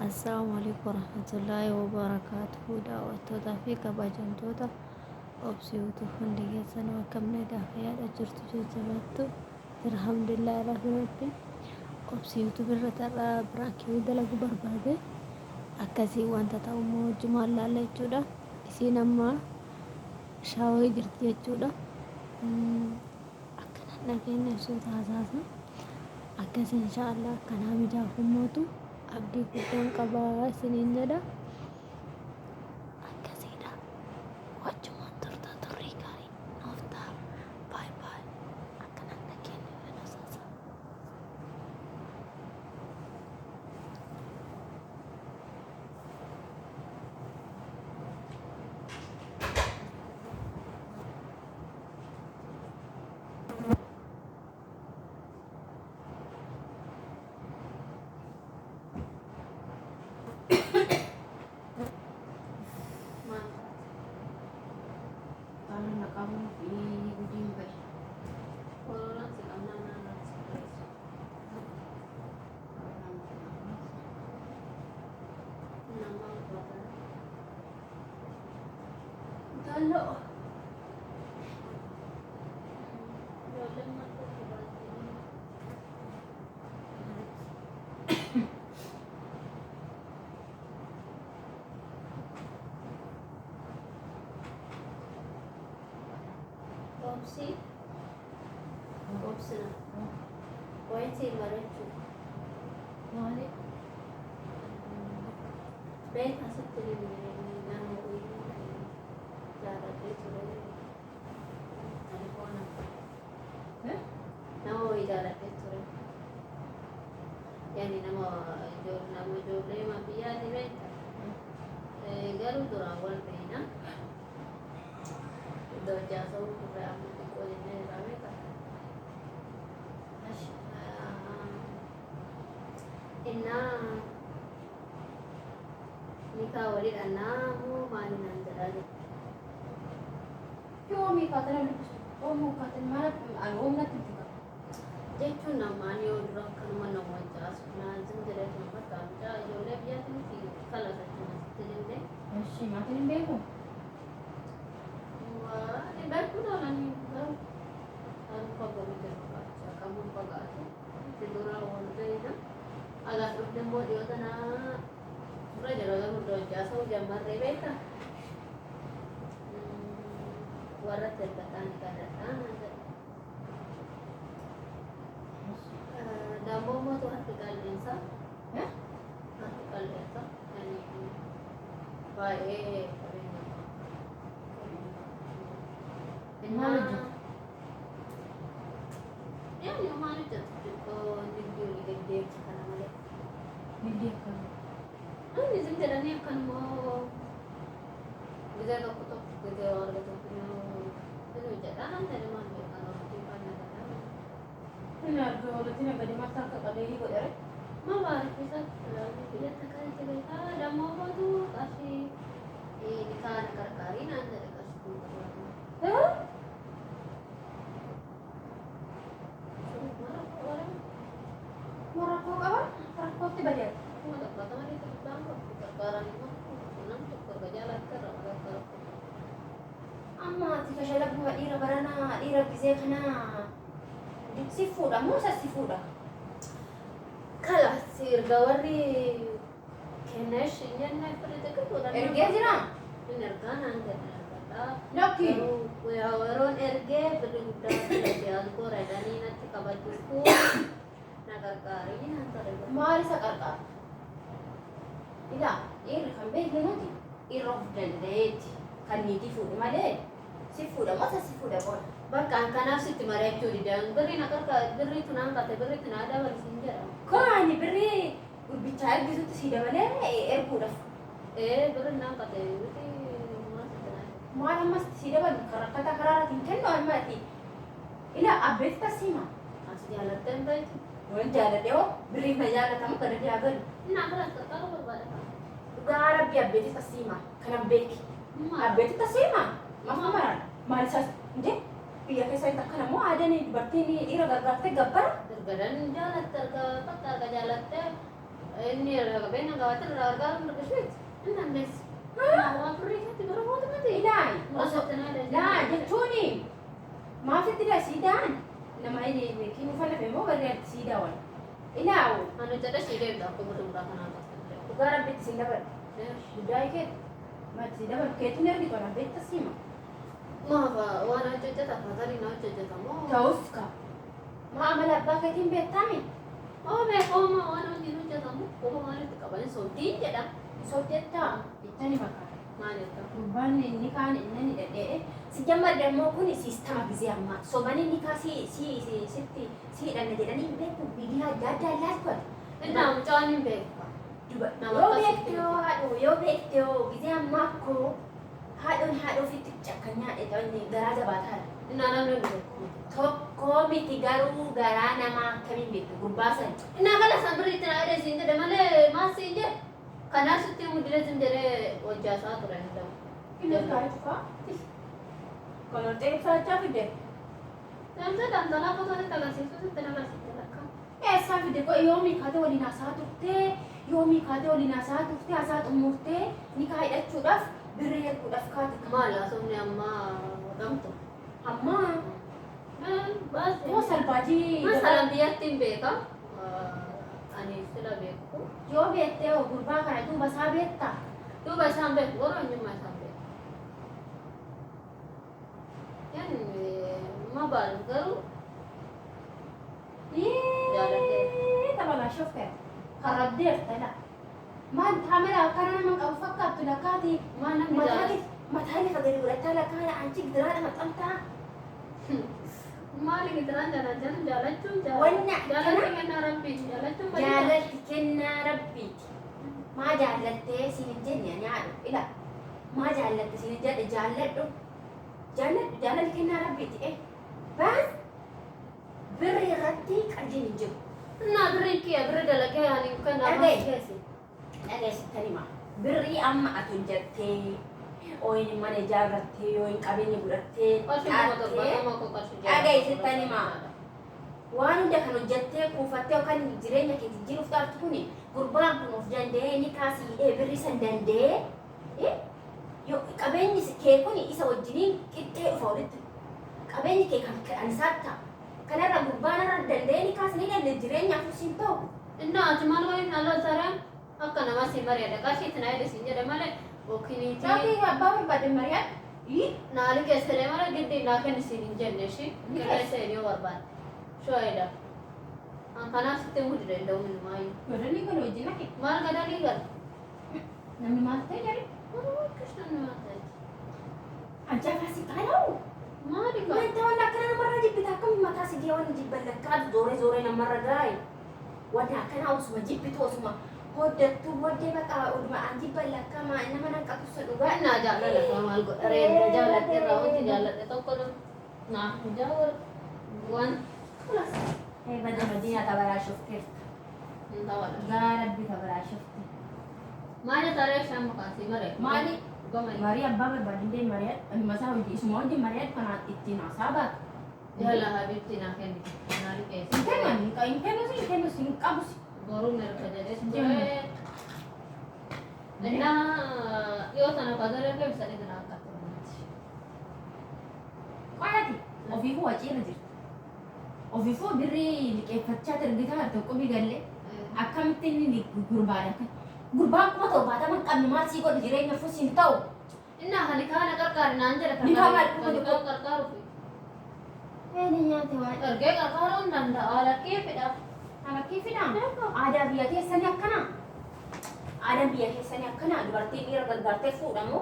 السلام عليكم ورحمة الله وبركاته. دعوتوتا في كباجمتوتا أبسيوتو فندقية سنة وكم ندا خيال أجرت جزمتو الحمد لله رب ربي أبسيوتو برتا براكي ودلق بربادي أكاسي وانتا تاومو جمال لالي جودا إسينا ما شاوي جرتي جودا أكنا نكين نفسوتا أساسا أكاسي إن شاء الله كنا مجاكم موتو abdii guddaan qabaa isiniin jedha akkasiidha wajjumaan turrii gaarii nuuf ta'a baay baay akkanaan dhageenya fedhasaasa Halo. Opsi. Opsi. Poin sih baru cu. Malik. Baik asal tadi ni nama ini. Cara dia sudah. Telefon. Nama cara dia sudah. Yani nama jole mafia di benta. Garu dorawal pena. Do jasa ukura amati ko ne rame ka. Inna nikah walid anamu mani nanjala. Yomi katanya omu katanya mana omna tiga. Jechuun namaan yoo dura akkanuma nama wajjaasu naazim jedhee nama taa'udha ijoollee biyyaatti miti kalaqachuun asitti jennee Shi makin hin beeku. waan beekuu dhalanii garuu kan fagoo jiraacha qabuun fagaate itti dura waan ta'edha agaaf dhufne immoo dhiyoo tanaa dura jira garuu iddoo wajjaasa'uu jammarree beekta warra ergataan kadhadhaan Dambo mo to article lensa. Article lensa. Yani bae Mana? Ya yang mana tu? Video gede sekarang ada. Media kan. Ni sebenarnya ni akan mau bisa aku kerja orang tu punya. Itu jadian dari mana kalau di mana ada. Ina do tina gadi mata ka kade yi godare. Mawar bisa dia tekan cerita ada mau tu kasih nikah kari nanti kasih tu. Murah ko apa? Murah ko tiba dia. Amma tika shalab buat ira barana ira gize kana. Sifuda, musa sifuda. Kalah sirga warri kenesh injana perite ketulah. Erge jira. Energan anda kata. Laki. Ya waron erge berudah kerjaan ko redani nanti kabatusku. Nagar kari nanti. Mari sakarta. Ila, kan bege nanti. Irof dendeti. Kan niti fuda male. Sifuda, musa sifuda bon. Bahkan karena situ mereka curi dan beri nak beri tu nang kata beri tu nada wali sinjar. Kani beri berbicara gitu tuh sih mana airport. Beri nang kata itu masih tenang. Mana mas sih dah kata kerana tinggal no mati. Ila abis pasima. Masih jalan tempat itu. Wan jalan deh beri majalah tamu kerja dia agar. Nak berat kalau berbalik. Gara biar abis pasima karena beki. Abis pasima. Mama marah. Malas deh. Iya kisah tak kena mau ada nih berarti nih ira gak gapar. Terkadang jalan terka jalan teh إني بين قواتل الأرقام مرقشوت إن الناس ما فريقة تقربوا تمدي إلهي وصلتنا لا جتوني ما في تلا سيدان لما يجي كي مفلف مو بريت سيدان إلهي أنا جدا شيء ده أقوم بمراهنة وقارب بيت سيدان بداية كده ما سيدان كيتو نرجع ولا بيت تسيما ما هو وأنا جدا تفضلي نوع جدا مو توسكا ما عمل أباك يتم بيت تامي oh me como ano dinu jatamu como mali kabali soti jada soteetta ittani bakka mali ta gurbaan inni kaan innani dhadhee si jammar dammoo kun siistama gisee amma sobanii inni kaa sitti siidhanna jedhanii hin beeku miidiyaa adda addaa laatu ina mchani be yoo beektoo gisee ammaa akkoo haadhoon ofitti cakkanyaa dheedonni garaa jabaataadha ina namni be tokkoo miti garuu garaa namaa akkamiin beektu gurbaa sana ina kala sambri tana ade sinde de male ma sinde kana sutti mudire zindere wajja sa tura nda Ini kayu kak. Kalau teh saja fide. Tanta dantala ko tane taga sisu tana kala sitte ka Esa fide kok yomi kade wali nasatu teh. Yomi kade wali nasatu teh asat umurte. Ni kaya dah cudaf. Beri aku daf kate. mala somne amma damto Amma. bas Tuh salbaji. masalan biyatin be ka ani sila be ko Yo bete o gurba kana tu basa beta. tu ba sambe ko ro nyuma sambe yan mabal garu Ih, tabala shofte. Karadir tala. Man tamela kana man kau fakkat tu nakati. mana Matali kagari urat tala kana anjing derana matanta. mali gitran jalan jalan jalan cum jalan Wanna, jalan kana? dengan narampi jalan cum Jaalatti kennaa rabbiiti. Maa jaallattee siin jenne ani haadhu. Ila maa jaallatte siin jedhe jaalladhu. Jaalalli kennaa rabbiiti. Baas birri irratti qalbiin hin jiru. na beri kia beri dalage ani kan nama Dhagaye. kesi Dhageessittani maa. Birrii amma ati hojjattee ooyin mana ijaarrattee yooyin qabeenya godhattee pasti mau terbang mau kau kasih dhageessittani maa. Waan hunda kan hojjattee kuufattee yookaan jireenya kee jijjiiruuf taatu kuni gurbaan kun of danda'ee ni kaasiidhee birri san danda'ee qabeenyi kee kun isa wajjiniin qixxee dhufa walitti qabeenyi kee kan isaatti ta'a. Kanarra gurbaan irra danda'ee ni kaasanii danda'e jireenyaaf siin ta'u. inna ati malu ini Allah saran akka nama si mari ada kasih tenai di sini ada mana okiniti Tapi abbaa barbaade mari'aan naali keessadee mara giddi naa kennisin hin jenne shi kira isa inni barbaad shoayda an kanaaf sitti mudi danda'u minumaayu godhanii kan wajjin haqe maal gadanii gal namni maal ta'e jedhe kishnan maataati ajjaa si qaalaa'u. maali ka Wanta waan akkana namarraa jibbita akkami mataa si gee waan jibban lakkaatu zooree namarra gaaye. Wanti akkana osuma jibbitu osuma hoddattu booddee baqaa oduma an jibban lakkama nama nan qabsu dhugaa. naa jaalala ka maal godhareedda jaaladhe irraa wanti jaaladhe tokko naaf jaawal waan kulas Bada Madina tabaraashofteerta. hin tawala Gaa rabbi tabaraashofte. maali taree shan makaasii mare Maali? gama Marii abbaa barbaadillee mari'aadha. Masaa hojii isuma hojii mari'aadha kanaan ittiin haasaa baatu. jala habiibti naa kennite naali keessa Hin kennan hin kennus hin qabus. boruu mirga jedhes ture እና yoo sana kagararra ibsadhe kana akka turaniiti Qoyati ofiifuu waciirra jirti. Ofiifuu birrii liqeeffachaa ergitaa harta qubii galle akkamitti inni gurbaadha akka gurbaan kuma torbaatama hin qabne maal sii godhu jireenya fuus hin ta'u. inna halikaana qarqaari naan jedha Ni kamal kuma halikaan qarqaaru fi Eeni nyaate waan ergee qarqaaruun danda'a lakkee fedha alakkii fidaan aadaa biyya keessanii akkana. Aadaan biyya keessanii akkana dubartiin dhiira gargaartee fuudhamu.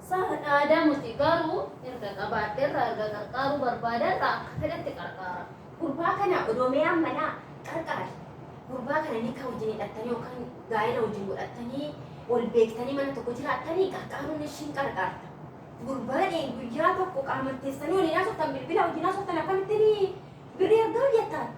saan aadaa muti garuu erga qabaadheerra erga qarqaaruu barbaaderra akka fedhatti qarqaara Gurbaa kana odoomee ammalaa qarqaari. Gurbaa kana ni kan wajjin hidhattanii yookaan gaa'ela wajjin godhattanii wal beektanii mana tokko jiraattanii qarqaaruun ishiin qarqaarta. Gurbaan guyyaa tokko qaamatteessanii waliin haasoftan bilbila wajjin haasoftan akkamittiin birrii argaa jettaan.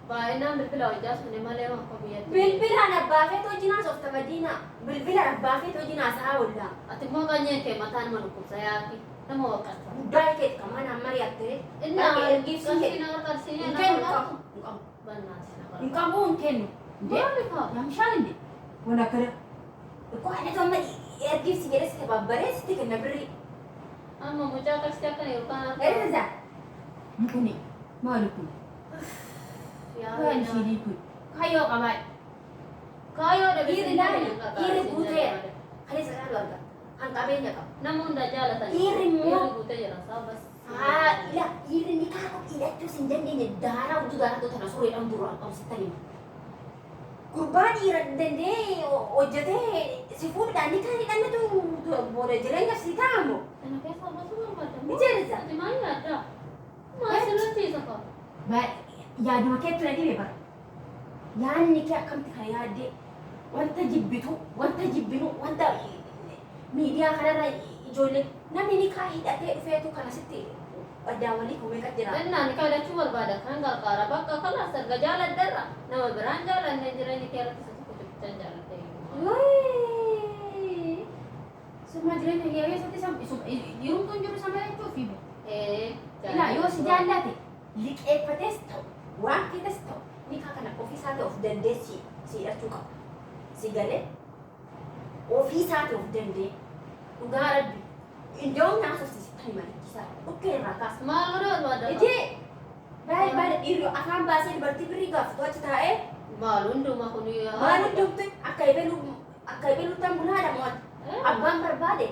baay'inaan bilbila hojjaa sunne malee akka biyyatti Bilbilaan abbaa feet wajjin haasofta madiinaa. Bilbilaan abbaa feet wajjin haasaa oollaa. ati immoo qanyeen kee mataan nama dhukkubsa yaaki nama waqasta Guddaa kee qamaan amma ri'attee. inna ergiibsiin qarqarsii jedhe. na qarqarsiinee Hin na kennu qarqaartu qabu. bannaati na Hin qarqaartu qabu hin kennu. maali kaa Yamshaan inde. وانا كده كو انا تما يرجي سيجرس تبابري ستك النبري أما مجاك استيقن يركان ارزا مكني مالكم يا كان شيديكم كايو قباي كايو ده إيري داري إيري بوتير خلي سرعة لورجا هنقابلnya kau namun dah jalan tadi Iri mo. buta jalan sabas ila iri ni kako ila tu sinjan ni darah untuk darah tu tanah sore ang buruan ang sitalim kurban ira dende ojate sifur dani kan tu boleh jelenya si kamu anak saya sabas semua macam Bicara. di mana ada masih nanti saka ba ya di maket lagi beba yani ni kya kam ta ya de wanta jibbinu wanta media kana ijoollee namni ni kaa hidhatee dhufeetu kana sitti addaawanii kumee qad jira. Innaan kada cuma bada kan gargaara bakka kala sarga jalan darra nama biraan jalan dan jirani kira kisah kucing jalan teh. Woi, semua jireenya hiyyaa satti yeroo kun jiru sama jechuuf himu. Ilaa yoo si jaallate liqeeffates ta'u waan keetas ta'u ni kaa kana ofiisaa ta'e of dandeessi si hidhachuu qaba. Si galee ofiisaa ta'e of dandee dhugaa rabbi. Indom nasa sisi tani malikisa. Oke rakas. Malu dah bada. Ije. Baik iri akan bahasa berarti beri gaf tu aja malu ndum aku ni. Malu ndum tu akai belu tambula ada muat. Abang berbade.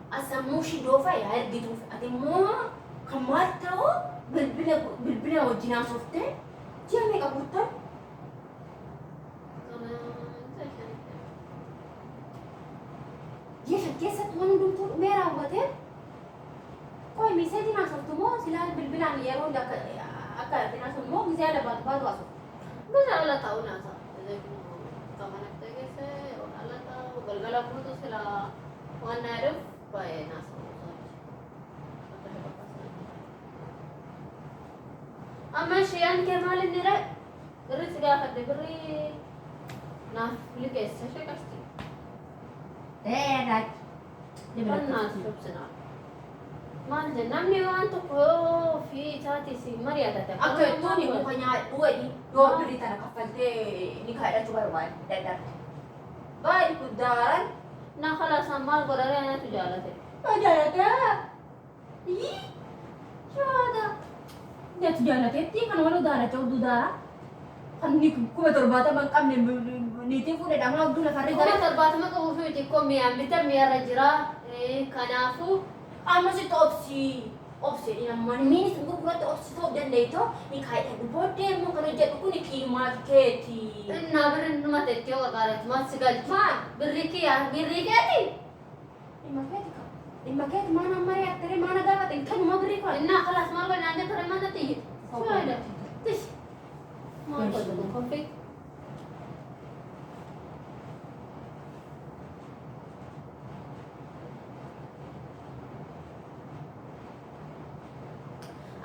Asam mushi dofa ya air gitu. Ade mo kamat tahu bilbila wajina softe. Dia mereka buta. Dia sakit tuan ndum tu merah buat ya. Kau misalnya nasab tu mo sila bilbilan ya ronda akak nasab mo bisa ada batu asal. Bisa Allah tahu nasa. Jadi kamu nak tanya saya, Allah tahu. Galgala pun tu sila warna ada pakai nasa. Amma syian kemal ni rak. Beri segala kat beri. Nah, beli kesah saya kasih. Dah. Pernah subsena. Manja namni wantu ko fi chati si Maria tata. Aku itu ni bukannya dua berita nak kafal ni kaya coba buat dan baik kudaran Nah kalau samal gorare ana tu jala te. ada ih ada dia tu jalan teti kan walau darah jauh darah kan ni kuma terbata bang kam ni tipu dah damau dulu kari Kuma darah terbatas maka ufi ti ko mi ambita mi rajira kanafu ama si opsi ini namanya mini sungguh buat opsi top dan itu ni kaya bodoh mau kalau jadi aku ni kimat keti na berin rumah te kyo garat mas segal Ma. beriki ati. Lima keti mana Maria tere mana dapat kan mau beri kau Inna khalas mal kan anda kare mana ti. Sudah. Tis. Mau ko tu konflik.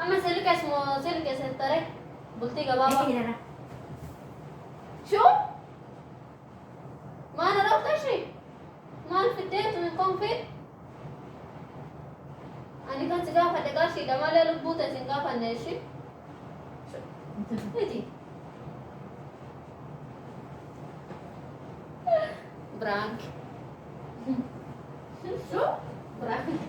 Amma silke sentarek bulti ga baba. شو؟ ما انا رحت اشي ما انا فديت من كونفي انا كنت قافه دقاشي ده ما لي ربوطه تنقافه نيشي ايدي برانك شو؟ برانك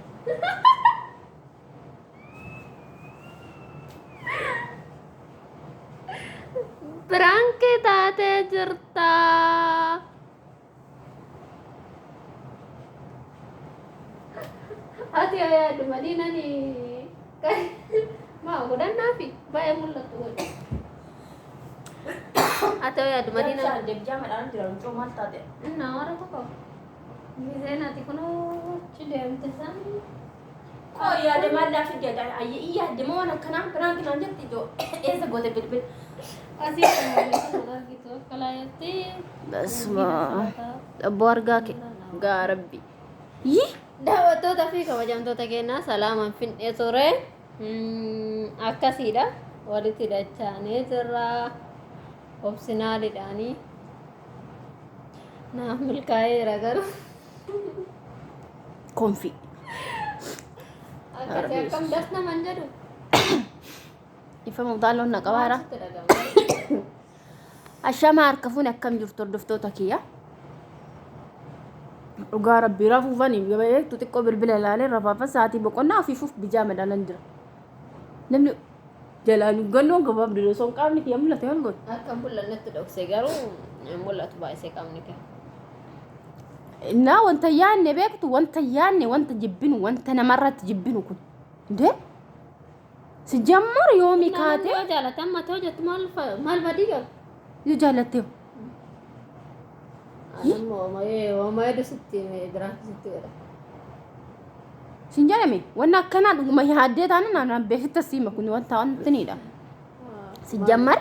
Berangke tate jerta. Hati ayah di Madinah nih. Mau udah nafi, bayar mulut tuh. Atau ya di Madinah. Dia jangan ada dalam cuma tadi. Nah orang kok. Bisa nanti kono cedem tesan. Oh iya, dia malah sudah ada. Iya, dia mau nak kenang jadi itu. Sebut bil. Asik gitu. Kalau itu Basma Borga ke Garbi Ih dah waktu tapi kalau jam tu tegena salaman fin sore akasida wali tidak cane jera opsional dani nah milkai ragar Konfi akasih kam das na manjadu Ifa mudalon na kawara Ashama arkafuna kam jurtor duftoota kiyya dhugaa rabbii rafuufanii gabayeetu xiqqoo bilbila ilaalee rafaafan sa'aatii boqonnaa afiifuuf bijaama dhalan jira namni jalaan gannoo gabaabduu osoo hin qaamni kiyya mul'ate maal godhu Akka mul'annetti dhoksee garuu mul'atu baay'isee qaamni kee. innaa wanta yaanne beektu wanta yaanne wanta jibbinu wanta namarratti jibbinu kun ndee si jammar yoomi kaate Yoo jaalatan matoo jettu maal badii galu? yoo jaalatteef Anammoo homaa hedduusitti biraansitti godha. sin jedhame wanna akkanaa dhuguma yaaddee taana naan beeksitta siima kun wanta wantiniidha si jammar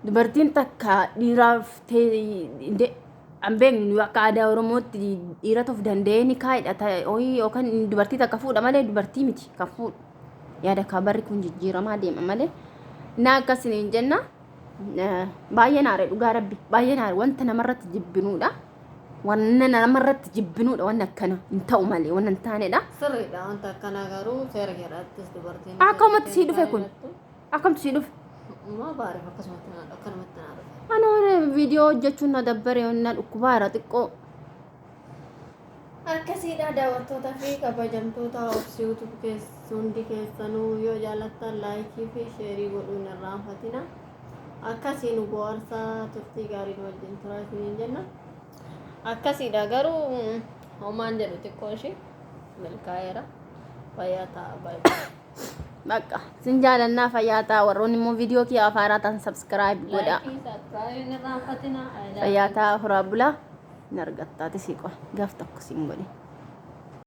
dubartiin takka dhiiraaf ta'e ambeen akka aadaa oromootti dhiiratu of danda'ee ni kaa'edha yookaan dubartii takka fuudha malee dubartii miti kan fuudhu yaada kaa barri kun jijjiiramaa deema malee naa akkasiin hin jenna baay'ee naare dhugaa rabbi baay'ee naare wanta namarratti jibbinuudha wanna namarratti jibbinuudha wanna akkana hin ta'u malee wanna hin taanedha Sirriidha wanta akkanaa garuu seera keeraattis dubartiin. akkamatti sii dhufe kun akkamtu sii dhufe Maa baariif akkasumatti akkanumatti naa dhufe. Ano viidiyoo hojjechuun na dabbare onnaa dhukkubaara xiqqoo. Akkasiidha daawwattootaa fi kabajamtoota obsi YouTube keessa hundi keessanuu yoo jaallattan laayikii fi sheerii godhuun hin irraanfatina. Akkasiin bohaarsaa turtii gaariin wajjin turaa isiniin jenna. Akkasiidha garuu homaan jedhu xiqqoo ishee milkaa'eera. Fayyaa ta'a baay'ee. Bakka sin jaalannaa fayyaa ta'a warroonni immoo viidiyoo kiyya afaaraa ta'an subscribe godha. Laayikii saabsiraayibii hin irraanfatina. Fayyaa ta'a horaa bulaa. Nargattaati siqo gaaf tokko sin godhe.